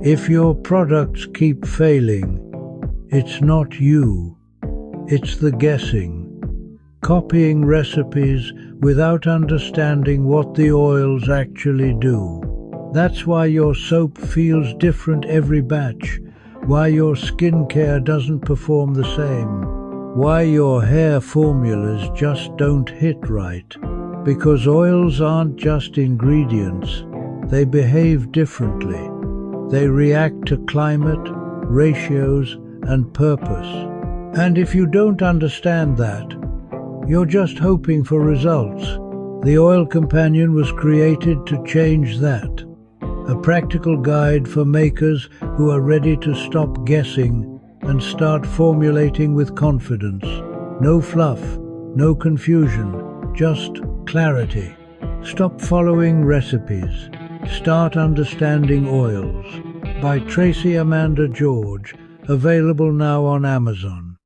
If your products keep failing, it's not you, it's the guessing. Copying recipes without understanding what the oils actually do. That's why your soap feels different every batch, why your skincare doesn't perform the same, why your hair formulas just don't hit right. Because oils aren't just ingredients, they behave differently. They react to climate, ratios, and purpose. And if you don't understand that, you're just hoping for results. The Oil Companion was created to change that. A practical guide for makers who are ready to stop guessing and start formulating with confidence. No fluff, no confusion, just clarity. Stop following recipes. Start understanding oils. By Tracey Amanda George, available now on Amazon.